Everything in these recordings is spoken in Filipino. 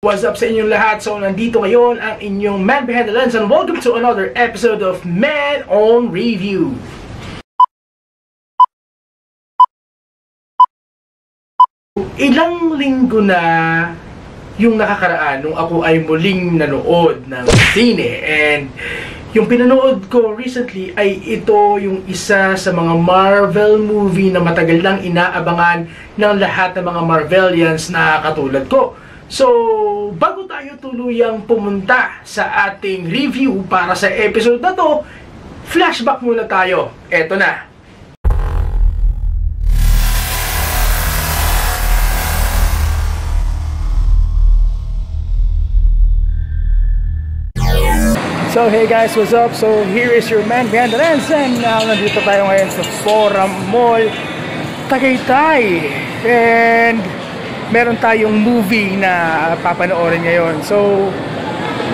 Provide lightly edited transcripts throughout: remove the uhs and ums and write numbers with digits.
What's up sa inyong lahat? So, nandito ngayon ang inyong man behind the lens and welcome to another episode of Man on Review. Ilang linggo na yung nakakaraan nung ako ay muling nanood ng sine, and yung pinanood ko recently ay ito yung isa sa mga Marvel movie na matagal lang inaabangan ng lahat ng mga Marvelians na katulad ko. So, bago tayo tuluyang pumunta sa ating review para sa episode na to, flashback muna tayo. Eto na. So, hey guys, what's up? So, here is your man behind the lens, and nandito tayo ngayon sa Forum Mall, Tagaytay. And meron tayong movie na papanoorin ngayon. So,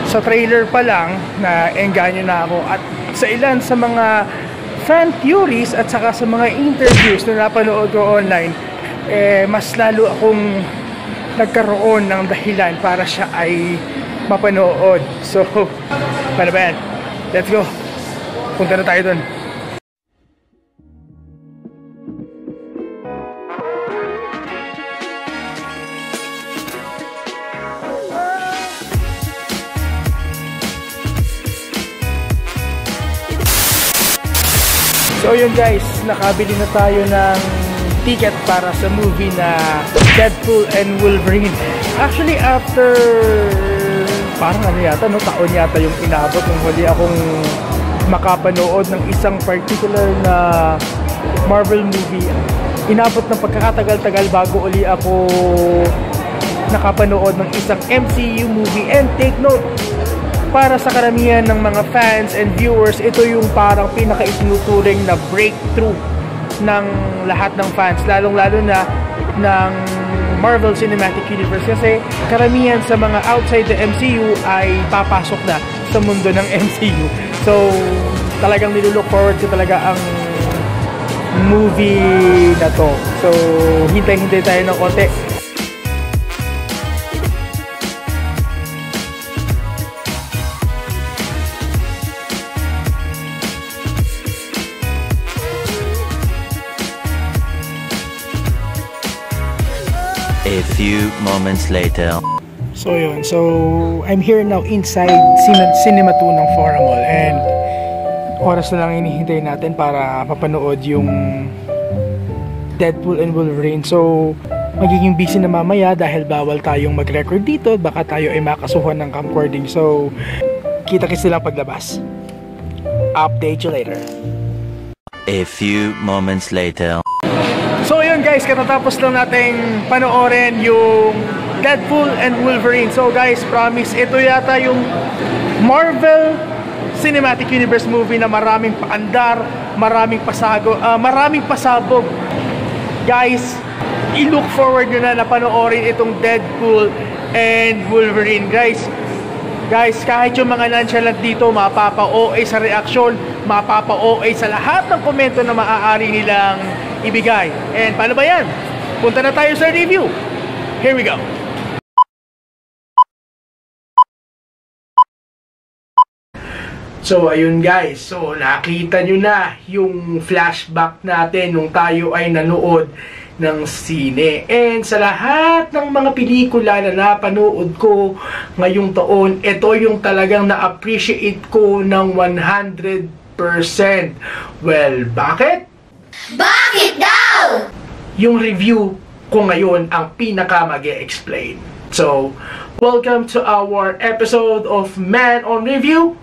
sa trailer pa lang, na-engganyo na ako. At sa ilan sa mga fan theories at saka sa mga interviews na napanood ko online, mas lalo akong nagkaroon ng dahilan para siya ay mapanood. So, paano ba yan? Let's go! Punta na tayo dun. So yun guys, nakabili na tayo ng ticket para sa movie na Deadpool and Wolverine. Actually, after parang ano yata, taon yata yung inabot nung huli akong makapanood ng isang particular na Marvel movie. Inabot ng pagkakatagal-tagal bago uli ako nakapanood ng isang MCU movie. And take note, para sa karamihan ng mga fans and viewers, ito yung parang pinaka-itinuturing na breakthrough ng lahat ng fans, lalong-lalo na ng Marvel Cinematic Universe, kasi karamihan sa mga outside the MCU ay papasok na sa mundo ng MCU. So, talagang nilulook forward ko talaga ang movie na to. So, hintay-hintay tayo ng konti. A few moments later. So yun, so I'm here now inside Cinema 2 ng Forum Mall, and oras na lang hinihintay natin para mapanood yung Deadpool and Wolverine. So magiging busy na mamaya dahil bawal tayong mag-record dito, baka tayo ay makasuhan ng camcording. So kita-kits lang paglabas. Update you later. A few moments later. So yun guys, katatapos lang nating panoorin yung Deadpool and Wolverine. So guys, promise, ito yata yung Marvel Cinematic Universe movie na maraming paandar, maraming pasabog. Guys, i-look forward nyo na panoorin itong Deadpool and Wolverine. Guys, kahit yung mga nonchalant dito, mapapa-OA sa reaksyon, mapapa-OA sa lahat ng komento na maaari nilang ibigay. And paano ba yan? Punta na tayo sa review. Here we go. So ayun guys, so nakita nyo na yung flashback natin nung tayo ay nanood ng sine. And sa lahat ng mga pelikula na napanood ko ngayong taon, ito yung talagang na-appreciate ko ng 100%. Well, bakit? Bakit daw? Yung review ko ngayon ang pinaka mag-e-explain. So, welcome to our episode of Man on Review,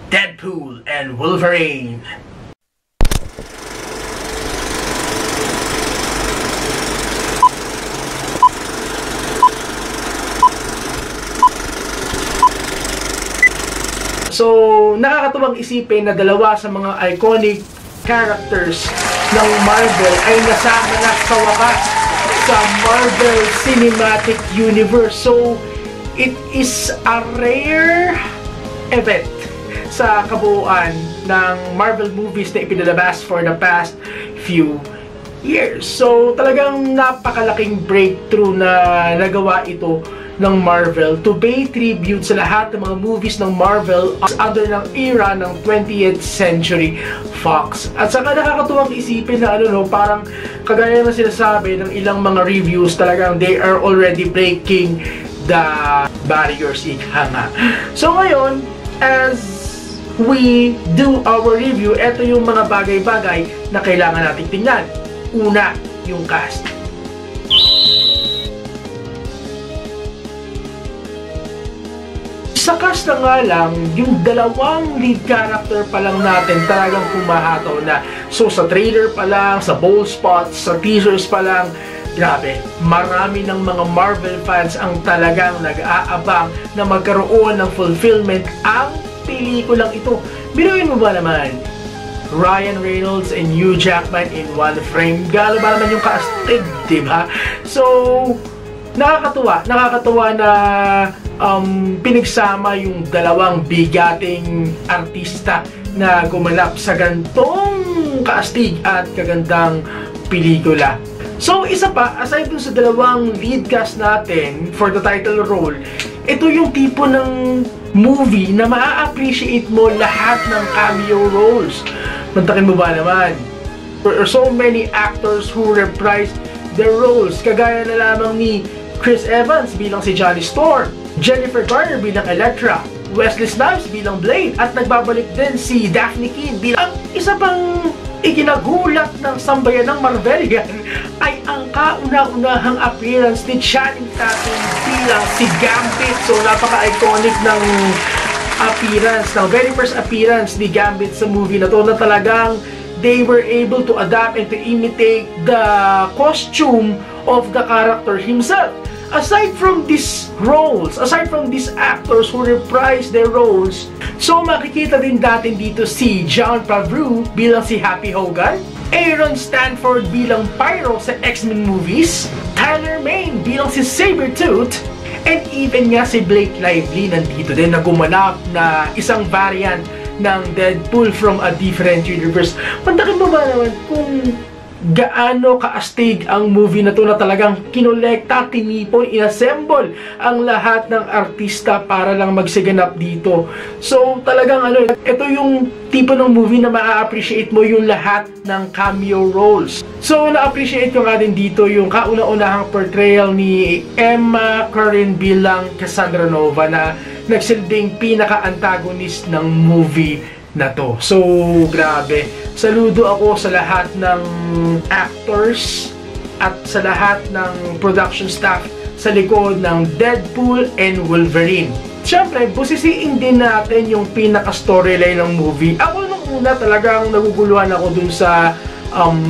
Deadpool and Wolverine. So, nakakatuwang isipin na dalawa sa mga iconic characters ng Marvel ay nasama na sa wakas sa Marvel Cinematic Universe. So, it is a rare event sa kabuuan ng Marvel movies na ipinalabas for the past few years. So, talagang napakalaking breakthrough na nagawa ito ng Marvel to pay tribute sa lahat ng mga movies ng Marvel under ng era ng 20th Century Fox. At saka nakakatuwang isipin na parang kagaya na sinasabi ng ilang mga reviews, talagang they are already breaking the barriers, ika nga. So ngayon, as we do our review, ito yung mga bagay-bagay na kailangan nating tingnan. Una, yung cast. Sa cast na nga lang, yung dalawang lead character pa lang natin talagang pumahataw na. So sa trailer pa lang, sa bold spots, sa teasers pa lang, grabe, marami ng mga Marvel fans ang talagang nag-aabang na magkaroon ng fulfillment ang pelikulang ito. Biruin mo ba naman? Ryan Reynolds and Hugh Jackman in one frame. Galo ba naman yung kaastig, diba? So, nakakatuwa na pinagsama yung dalawang bigating artista na gumanap sa gantong kaastig at kagandang pelikula. So, isa pa, aside dun sa dalawang lead cast natin for the title role, ito yung tipo ng movie na maa-appreciate mo lahat ng cameo roles. Mantakin mo ba naman? There are so many actors who reprise their roles. Kagaya na lamang ni Chris Evans bilang si Johnny Storm, Jennifer Garner bilang Elektra, Wesley Snipes bilang Blade, at nagbabalik din si Daphne Keane bilang isa pang ikinagulat ng sambayan ng Marvelian ay ang kauna-unahang appearance ni Channing Tatum bilang si Gambit. So napaka-iconic ng appearance, ng very first appearance ni Gambit sa movie na to, na talagang they were able to adapt and to imitate the costume of the character himself. Aside from these roles, aside from these actors who reprise their roles, so makikita din natin dito si Jon Favreau bilang si Happy Hogan, Aaron Stanford bilang Pyro sa X-Men movies, Tyler Mane bilang si Sabretooth, and even nga si Blake Lively nandito din na gumanap na isang variant ng Deadpool from a different universe. Pantakin mo ba naman kung gaano kaastig ang movie na to, na talagang kinolekta, tinipon, inassemble ang lahat ng artista para lang magsiganap dito. So talagang ito yung tipo ng movie na maa-appreciate mo yung lahat ng cameo roles. So na-appreciate ko nga din dito yung kauna-unahang portrayal ni Emma Corrin bilang Cassandra Nova na nagsilbing pinaka-antagonist ng movie na to. So grabe, saludo ako sa lahat ng actors at sa lahat ng production staff sa likod ng Deadpool and Wolverine. Siyempre, busisiin din natin yung pinaka-storyline ng movie. Ako nung una talagang naguguluhan ako dun sa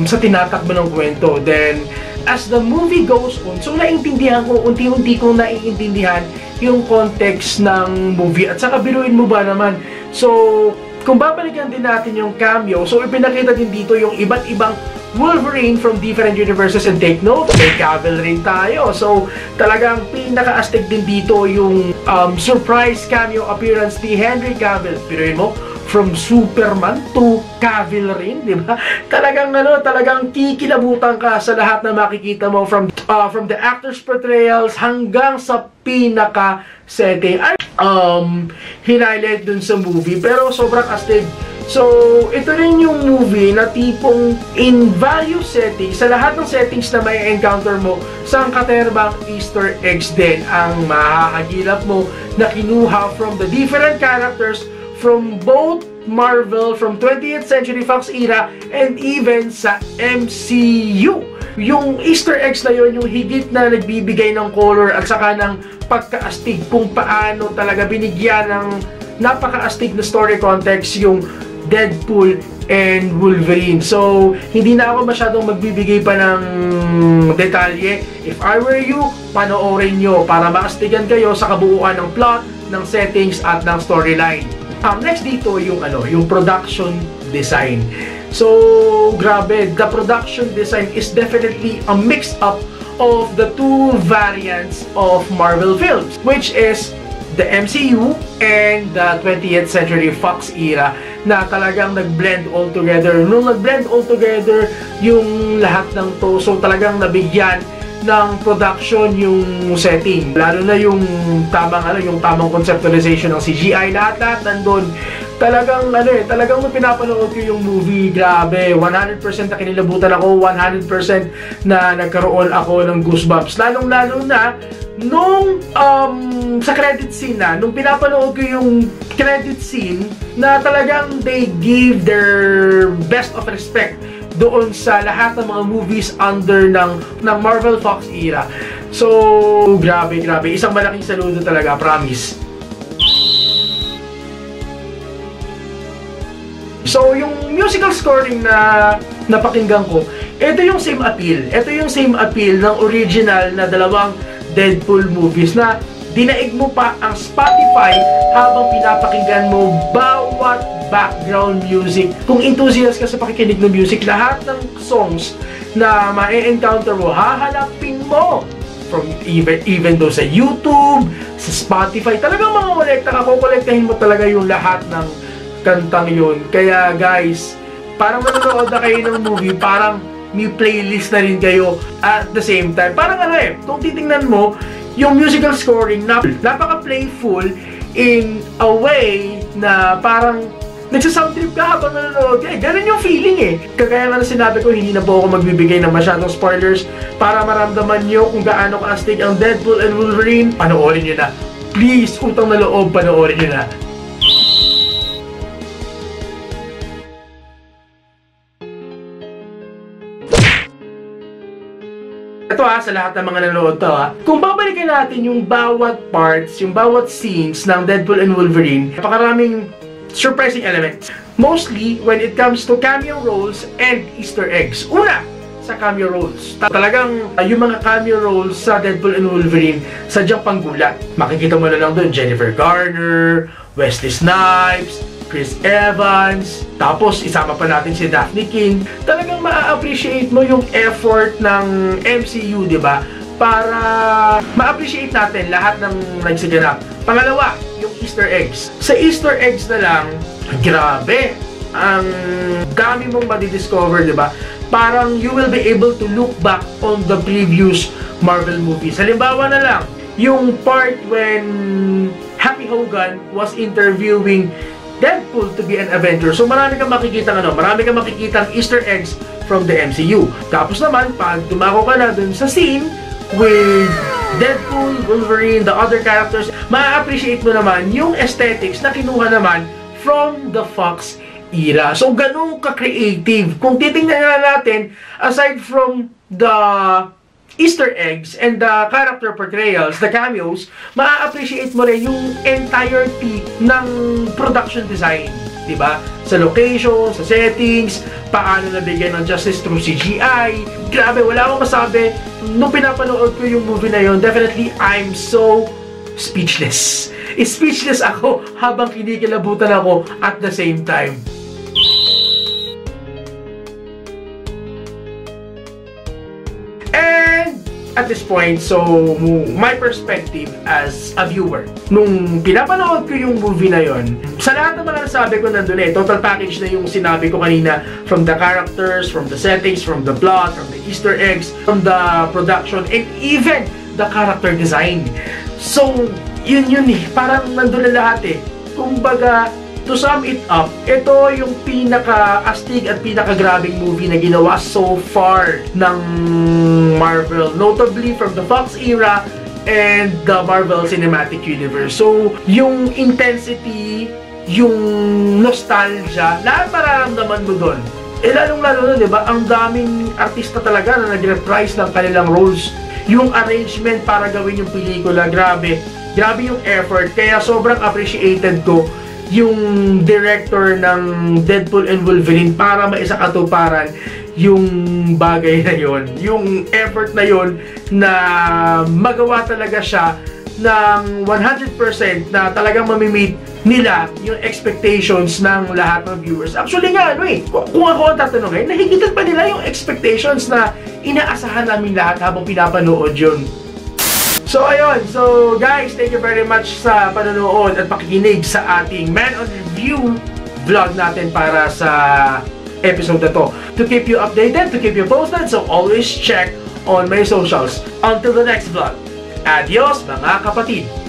tinatakbo ng kwento. Then, as the movie goes on, so naiintindihan ko, unti-unti kong naiintindihan yung context ng movie. At saka biruin mo ba naman? So, kung babalikan din natin yung cameo, so ipinakita din dito yung iba't ibang Wolverine from different universes, and take note, may Cavill rin tayo. So talagang pinaka-astig din dito yung surprise cameo appearance ni Henry Cavill. Piruin mo, from Superman to Cavill rin, di ba? Talagang kikilabutan ka sa lahat na makikita mo from the actors' portrayals hanggang sa pinaka-setting. Highlight dun sa movie, pero sobrang astig. So, ito rin yung movie na tipong in value setting, sa lahat ng settings na may encounter mo, sangkaterbang Easter eggs din ang makakagilap mo na kinuha from the different characters from both Marvel, from 20th Century Fox era, and even sa MCU. Yung Easter eggs na yun, yung higit na nagbibigay ng color at saka ng pagkaastig kung paano talaga binigyan ng napakaastig na story context yung Deadpool and Wolverine. So, hindi na ako masyadong magbibigay pa ng detalye. If I were you, panoorin nyo para maastigan kayo sa kabuuan ng plot, ng settings, at ng storyline. Next dito yung production design. So, grabe, the production design is definitely a mix-up of the two variants of Marvel films, which is the MCU and the 20th Century Fox era, na talagang nag-blend all together. Nung nag-blend all together yung lahat ng to, so talagang nabigyan ng production yung setting. Lalo na yung tamang conceptualization ng CGI, lahat nandun. Talagang talagang nung pinapanood ko yung movie, grabe, 100% na kinilabutan ako, 100% na nagkaroon ako ng goosebumps. Lalong-lalo na nung sa credit scene nung pinapanood ko yung credit scene na talagang they give their best of respect doon sa lahat ng mga movies under ng Marvel Fox era. So, grabe. Isang malaking saludo talaga, promise. So, yung musical scoring na napakinggan ko, ito yung same appeal. Ito yung same appeal ng original na dalawang Deadpool movies na dinaig mo pa ang Spotify habang pinapakinggan mo bawat background music. Kung enthusiast ka sa pakikinig ng music, lahat ng songs na ma-encounter mo, hahanapin mo from even though sa YouTube, sa Spotify, talagang mga kolekta ka, kukolektahin mo talaga yung lahat ng kantang yun. Kaya guys, parang manonood na kayo ng movie, parang may playlist na rin kayo at the same time. Parang kung titingnan mo, yung musical scoring, napaka-playful in a way na parang nagsasound trip ka habang nanonood. Ganun yung feeling eh. Kagaya nga na sinabi ko, hindi na po ako magbibigay ng masyadong spoilers para maramdaman nyo kung gaano ka-astig ang Deadpool and Wolverine. Panoorin nyo na. Please, utang na loob, panoorin nyo na. Ito sa lahat ng mga nanonood to kung babalikan natin yung bawat parts, yung bawat scenes ng Deadpool and Wolverine, napakaraming surprising elements. Mostly when it comes to cameo roles and Easter eggs. Una, sa cameo roles. Talagang yung mga cameo roles sa Deadpool and Wolverine, sadyang panggulat. Makikita mo na lang doon Jennifer Garner, Wesley Snipes, Chris Evans, tapos isama pa natin si Daphne King. Talagang ma-appreciate mo yung effort ng MCU, di ba? Para ma-appreciate natin lahat ng nagsiganap. Pangalawa, yung Easter eggs. Sa Easter eggs na lang, grabe, ang dami mong madidiscover, di ba? Parang you will be able to look back on the previous Marvel movies. Halimbawa na lang, yung part when Happy Hogan was interviewing Deadpool to be an Avenger. So marami kang makikita Easter eggs from the MCU. Tapos naman, pag dumako ka na dun sa scene with Deadpool, Wolverine, the other characters, ma-appreciate mo naman yung aesthetics na kinuha naman from the Fox era. So ganun ka-creative. Kung titingnan na natin, aside from the Easter eggs and the character portrayals, the cameos, ma-appreciate mo rin yung entirety ng production design, diba? Sa location, sa settings, paano nabigyan ng justice through CGI. Grabe, wala akong masabi. Nung pinapanood ko yung movie na yun, definitely I'm so speechless. Speechless ako habang kinikilabutan ako at the same time. At this point, so my perspective as a viewer, nung pinapanood ko yung movie na yon, sa lahat ng mga nasabi ko nandun total package na yung sinabi ko kanina, from the characters, from the settings, from the plot, from the Easter eggs, from the production, and even the character design. So, yun parang nandun na lahat Kumbaga, to sum it up, ito yung pinaka-astig at pinaka-grabing movie na ginawa so far ng Marvel, notably from the Fox era and the Marvel Cinematic Universe. So, yung intensity, yung nostalgia, lahat mararamdaman mo doon. Lalong-lalo na, diba, ang daming artista talaga na nag-reprise ng kanilang roles. Yung arrangement para gawin yung pelikula, grabe yung effort. Kaya sobrang appreciated ko yung director ng Deadpool and Wolverine para maisakatuparan yung bagay na yon, yung effort na yon na magawa talaga siya ng 100% na talagang mamimit nila yung expectations ng lahat ng viewers. Actually nga, kung ako ang tatanungin, nahigitan pa nila yung expectations na inaasahan namin lahat habang pinapanood yun. So ayun, so guys, thank you very much sa panonood at pakikinig sa ating Man on Review vlog natin para sa episode na to. To keep you updated, to keep you posted, so always check on my socials. Until the next vlog, adios mga kapatid!